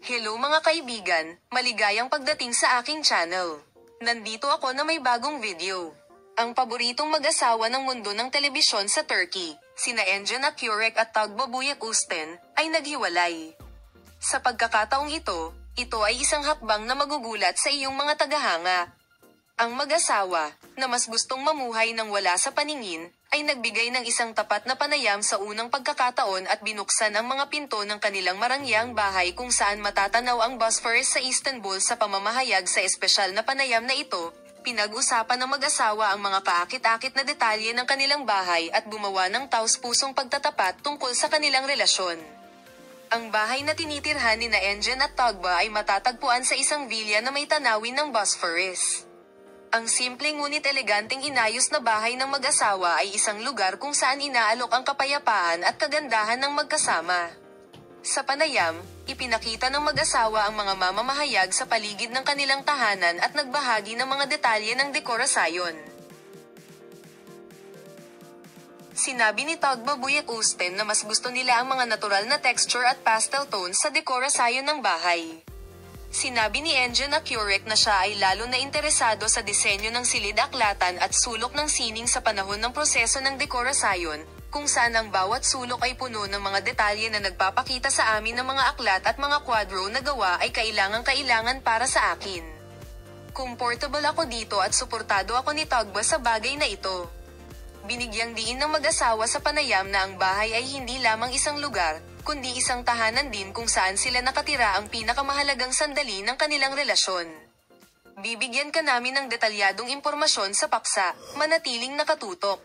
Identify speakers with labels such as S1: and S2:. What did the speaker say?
S1: Hello mga kaibigan, maligayang pagdating sa aking channel. Nandito ako na may bagong video. Ang paboritong mag-asawa ng mundo ng telebisyon sa Turkey, sina Engin Akyurek at Tugba Büyüküstün, ay naghiwalay. Sa pagkakataong ito ay isang hakbang na magugulat sa iyong mga tagahanga. Ang mag-asawa, na mas gustong mamuhay ng wala sa paningin, ay nagbigay ng isang tapat na panayam sa unang pagkakataon at binuksan ang mga pinto ng kanilang marangyang bahay kung saan matatanaw ang Bosphorus sa Istanbul sa pamamahayag sa espesyal na panayam na ito. Pinag-usapan ng mag-asawa ang mga kaakit-akit na detalye ng kanilang bahay at bumawa ng taus-pusong pagtatapat tungkol sa kanilang relasyon. Ang bahay na tinitirhan ni Engin at Tugba ay matatagpuan sa isang villa na may tanawin ng Bosphorus. Ang simple ngunit eleganteng inayos na bahay ng mag-asawa ay isang lugar kung saan inaalok ang kapayapaan at kagandahan ng magkasama. Sa panayam, ipinakita ng mag-asawa ang mga mamamahayag sa paligid ng kanilang tahanan at nagbahagi ng mga detalye ng dekorasyon. Sinabi ni Tugba Büyüküstün na mas gusto nila ang mga natural na texture at pastel tones sa dekorasyon ng bahay. Sinabi ni Engin Akyurek na siya ay lalo na interesado sa disenyo ng silid-aklatan at sulok ng sining sa panahon ng proseso ng dekorasyon, kung saan ang bawat sulok ay puno ng mga detalye na nagpapakita sa amin ng mga aklat at mga kwadro na gawa ay kailangan para sa akin. Comfortable ako dito at suportado ako ni Tugba sa bagay na ito. Binigyang diin ng mag-asawa sa panayam na ang bahay ay hindi lamang isang lugar, kundi isang tahanan din kung saan sila nakatira ang pinakamahalagang sandali ng kanilang relasyon. Bibigyan ka namin ng detalyadong impormasyon sa paksa, manatiling nakatutok.